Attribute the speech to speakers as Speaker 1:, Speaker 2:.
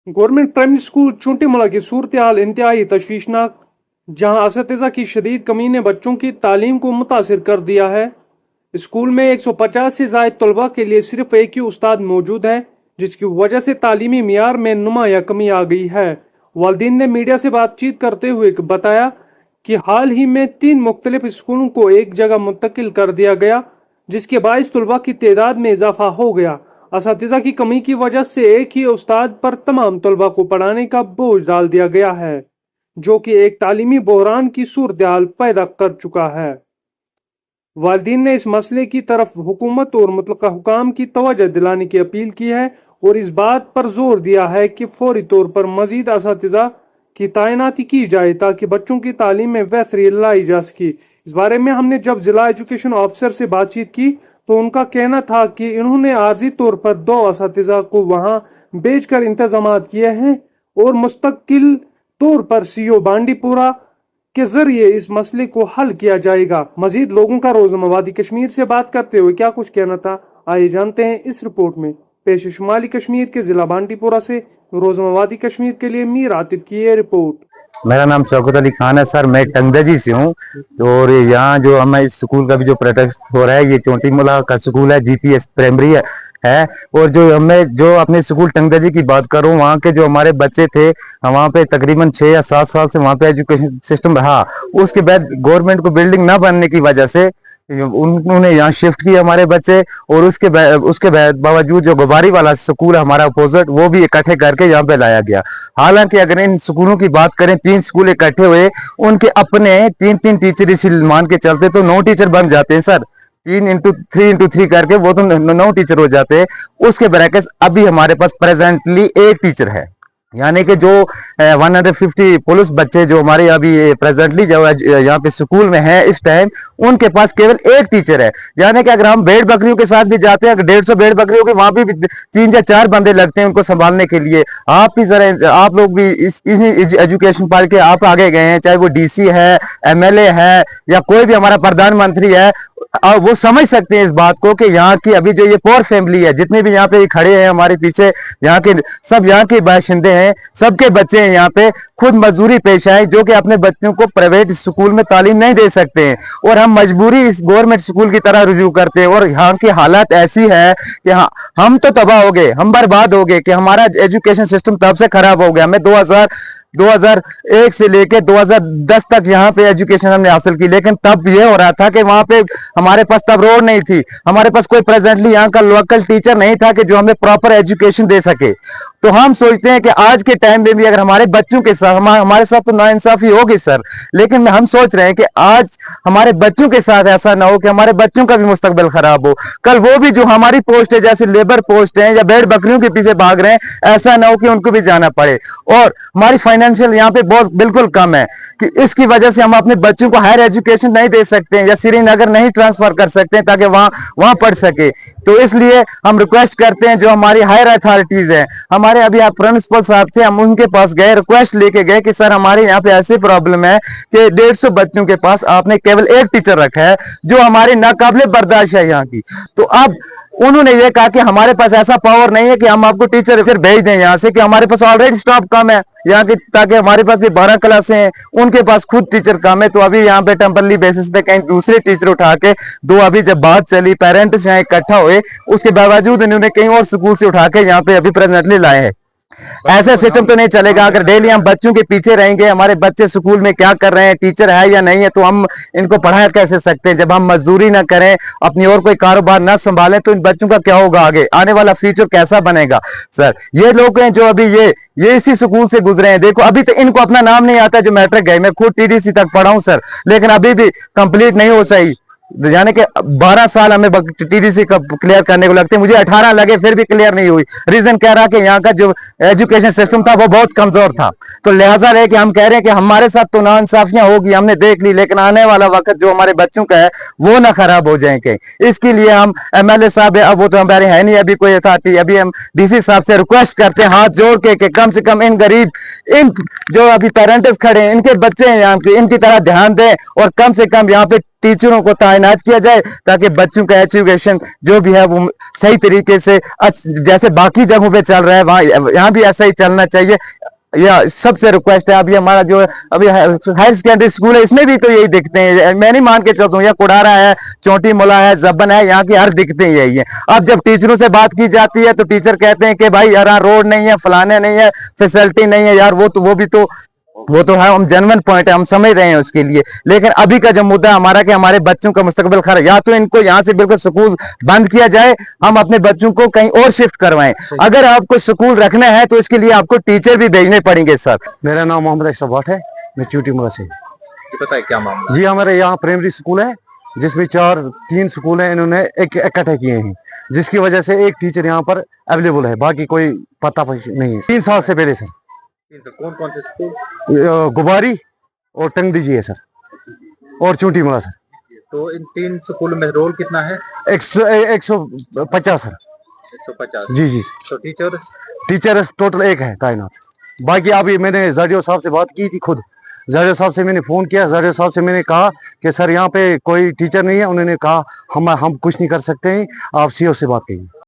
Speaker 1: Government primary school चुंटीमुला की सूरत हाल इंतहाई तशवीशनाक, जहां असतिज़ा की शदीद कमी ने बच्चों की तालीम को मुतासिर कर दिया है। स्कूल में 150 से ज़ायद तलबा के लिए सिर्फ एक ही उस्ताद मौजूद है, जिसकी वजह से तालीमी मियार में नुमाया कमी आ गई है। वालिदैन ने मीडिया से बातचीत करते हुए बताया कि हाल ही में 3 मुख्तलिफ स्कूलों को एक जगह मुंतकिल कर दिया गया, जिसके बायस तलबा की तादाद में इजाफा हो गया। असातिज़ा की कमी की वजह से एक ही उस्ताद पर तमाम तलबा को पढ़ाने का बोझ डाल दिया गया है, जो कि एक तालीमी बहरान की सूरत हाल पैदा कर चुका है। वालिदैन ने इस मसले की तरफ हुकूमत और मुतलका हुकाम की तवज्जो दिलाने की अपील की है और इस बात पर जोर दिया है कि फौरी तौर पर मजीद असातिज़ा की तैनाती की जाए ताकि बच्चों की तालीम में बेहतरी लाई जा सके। इस बारे में हमने जब जिला एजुकेशन ऑफिसर से बातचीत की तो उनका कहना था कि इन्होंने आर्जी तौर पर 2 असातिज़ा को वहां भेजकर इंतजाम किए हैं और मुस्तकिल तौर पर सीओ बांडीपुरा के जरिए इस मसले को हल किया जाएगा। मजीद लोगों का रोज़नामा वादी कश्मीर से बात करते हुए क्या कुछ कहना था, आइए जानते हैं इस रिपोर्ट में। पेश शुमाली कश्मीर के जिला बांडीपुरा से रोज़नामा वादी कश्मीर के लिए मीर आतिफ की ये रिपोर्ट।
Speaker 2: मेरा नाम शौकत अली खान है सर, मैं टंगदजी से हूँ। तो और यहाँ जो हमें इस स्कूल का भी जो प्रोटेक्ट हो रहा है, ये चोटीमुला का स्कूल है, जीपीएस प्राइमरी है। और जो हमें जो अपने स्कूल टंगदजी की बात करूँ, वहाँ के जो हमारे बच्चे थे, वहाँ पे तकरीबन 6 या 7 साल से वहाँ पे एजुकेशन सिस्टम रहा। उसके बाद गवर्नमेंट को बिल्डिंग ना बनने की वजह से उन्होंने यहाँ शिफ्ट किए हमारे बच्चे। और उसके बावजूद जो गुबारी वाला स्कूल है हमारा अपोजिट, वो भी इकट्ठे करके यहाँ पे लाया गया। हालांकि अगर इन स्कूलों की बात करें, 3 स्कूल इकट्ठे हुए, उनके अपने 3-3 टीचर इसी मान के चलते तो 9 टीचर बन जाते हैं सर। 3 into 3 करके वो तो 9 टीचर हो जाते हैं। उसके बरैकस अभी हमारे पास प्रेजेंटली 1 टीचर है, यानी कि जो 150 पुलिस बच्चे जो हमारे अभी प्रेजेंटली जो यहाँ पे स्कूल में है इस टाइम, उनके पास केवल 1 टीचर है। यानी कि अगर हम भेड़ बकरियों के साथ भी जाते हैं, अगर 150 भेड़ बकरियों के, वहां भी 3 या 4 बंदे लगते हैं उनको संभालने के लिए। आप भी जरा, आप लोग भी इस एजुकेशन पढ़ के आप आगे गए हैं, चाहे वो डीसी है, एमएलए है, या कोई भी हमारा प्रधानमंत्री है, वो समझ सकते हैं इस बात को कि यहाँ की अभी जो ये पोर फैमिली है, जितने भी यहाँ पे खड़े हैं हमारे पीछे, यहाँ के सब यहाँ के बाशिंदे हैं, सबके बच्चे हैं यहाँ पे खुद मजदूरी पेश आए, जो कि अपने बच्चों को प्राइवेट स्कूल में तालीम नहीं दे सकते हैं, और हम मजबूरी इस गवर्नमेंट स्कूल की तरह रुजू करते हैं। और यहाँ की हालत ऐसी है कि हाँ, हम तो तबाह हो गए, हम बर्बाद हो गए कि हमारा एजुकेशन सिस्टम तब से खराब हो गया। मैं 2001 से लेके 2010 तक यहाँ पे एजुकेशन हमने हासिल की, लेकिन तब ये हो रहा था कि वहां पे हमारे पास तब रोड नहीं थी, हमारे पास कोई प्रेजेंटली यहाँ का लोकल टीचर नहीं था कि जो हमें प्रॉपर एजुकेशन दे सके। तो हम सोचते हैं कि आज के टाइम में भी अगर हमारे बच्चों के साथ हमारे साथ तो नाइंसाफी होगी सर, लेकिन हम सोच रहे हैं कि आज हमारे बच्चों के साथ ऐसा ना हो कि हमारे बच्चों का भी मुस्तकबिल खराब हो। कल वो भी जो हमारी पोस्ट है, जैसे लेबर पोस्ट है या भेड़ बकरियों के पीछे भाग रहे हैं, ऐसा ना हो कि उनको भी जाना पड़े। और हमारी फाइनेंशियल यहाँ पे बहुत बिल्कुल कम है कि इसकी वजह से हम अपने बच्चों को हायर एजुकेशन नहीं दे सकते हैं या श्रीनगर नहीं ट्रांसफर कर सकते हैं ताकि वहां पढ़ सके। तो इसलिए हम रिक्वेस्ट करते हैं जो हमारी हायर अथॉरिटीज है, हमारे अभी आप प्रिंसिपल साहब थे, हम उनके पास गए, रिक्वेस्ट लेके गए कि सर हमारे यहाँ पे ऐसी प्रॉब्लम है कि 150 बच्चों के पास आपने केवल 1 टीचर रखा है, जो हमारे नाकाबिले बर्दाश्त है यहाँ की। तो अब उन्होंने ये कहा कि हमारे पास ऐसा पावर नहीं है कि हम आपको टीचर भेज दें यहाँ से, कि हमारे पास ऑलरेडी स्टाफ कम है यहाँ की, ताकि हमारे पास भी 12 क्लासें हैं, उनके पास खुद टीचर कम है। तो अभी यहाँ पे टेम्पररी बेसिस पे कहीं दूसरे टीचर उठा के अभी जब बात चली, पेरेंट्स यहाँ इकट्ठा हुए, उसके बावजूद इन्होंने कहीं और स्कूल से उठा के यहाँ पे अभी प्रेजेंटली लाए हैं। ऐसा सिस्टम तो नहीं चलेगा। अगर डेली हम बच्चों के पीछे रहेंगे, हमारे बच्चे स्कूल में क्या कर रहे हैं, टीचर है या नहीं है, तो हम इनको पढ़ा कैसे सकते हैं। जब हम मजदूरी ना करें, अपनी और कोई कारोबार ना संभालें, तो इन बच्चों का क्या होगा, आगे आने वाला फ्यूचर कैसा बनेगा। सर ये लोग हैं जो अभी ये इसी स्कूल से गुजरे हैं। देखो अभी तो इनको अपना नाम नहीं आता जो मैट्रिक गए, मैं खुद टीडीसी तक पढ़ा हूं सर, लेकिन अभी भी कंप्लीट नहीं हो सही। यानी कि 12 साल हमें टीडीसी का क्लियर करने को लगते हैं, मुझे 18 लगे फिर भी क्लियर नहीं हुई। रीजन कह रहा कि यहाँ का जो एजुकेशन सिस्टम था वो बहुत कमजोर था। तो लिहाजा लेके हम कह रहे हैं कि हमारे साथ तो नाइंसाफियां होगी, हमने देख ली, लेकिन आने वाला वक्त जो हमारे बच्चों का है वो ना खराब हो जाएंगे। इसके लिए हम एमएलए साहब है, अब वो तो हमारे है नहीं अभी कोई अथॉरिटी, अभी हम डीसी साहब से रिक्वेस्ट करते हैं हाथ जोड़ के कम से कम इन गरीब, इन जो अभी पेरेंट्स खड़े हैं, इनके बच्चे हैं यहाँ के, इनकी तरह ध्यान दें और कम से कम यहाँ पे टीचरों को तैनात किया जाए ताकि बच्चों का एजुकेशन जो भी है वो सही तरीके से जैसे बाकी जगहों पे चल रहा है वहाँ यहाँ भी ऐसा ही चलना चाहिए। या सबसे रिक्वेस्ट है। अभी हमारा जो अभी हायर सेकेंडरी स्कूल है इसमें भी तो यही दिखते हैं। मैं नहीं मान के चलता हूँ, यहाँ कुड़ारा है, चोटी मुला है, जबन है, यहाँ की हर दिखते ही यही है। अब जब टीचरों से बात की जाती है तो टीचर कहते हैं कि भाई यार रोड नहीं है, फलाने नहीं है, फैसिलिटी नहीं है। यार वो तो है, हम जेन्युइन पॉइंट है, हम समझ रहे हैं उसके लिए। लेकिन अभी का जो मुद्दा हमारा कि हमारे बच्चों का मुस्तकबिल खराब, या तो इनको यहाँ से बिल्कुल स्कूल बंद किया जाए, हम अपने बच्चों को कहीं और शिफ्ट करवाएं। अगर आपको स्कूल रखना है तो इसके लिए आपको टीचर भी भेजने पड़ेंगे सर।
Speaker 3: मेरा नाम मोहम्मद अशरफ भट्ट है, मैं चूटी मुला से।
Speaker 4: पता है क्या मामला?
Speaker 3: जी हमारे यहाँ प्राइमरी स्कूल है जिसमें 3 स्कूल हैं, इन्होंने एक इकट्ठे किए हैं, जिसकी वजह से एक टीचर यहाँ पर अवेलेबल है, बाकी कोई पता नहीं है। 3 साल से पहले सर।
Speaker 4: कौन कौन से स्कूल?
Speaker 3: गुबारी और टंगदीजी है सर, और चूटी मुला सर।
Speaker 4: तो इन 3 स्कूलों में रोल कितना है?
Speaker 3: 150 सर।
Speaker 4: 150।
Speaker 3: जी जी।
Speaker 4: तो
Speaker 3: टीचर टोटल 1 है तैनात। बाकी अभी मैंने जाडियो साहब से बात की थी, खुद जाडियो साहब से मैंने फोन किया। जाडियो साहब से मैंने कहा कि सर यहाँ पे कोई टीचर नहीं है। उन्होंने कहा हम कुछ नहीं कर सकते हैं, आप सीओ से बात कीजिए।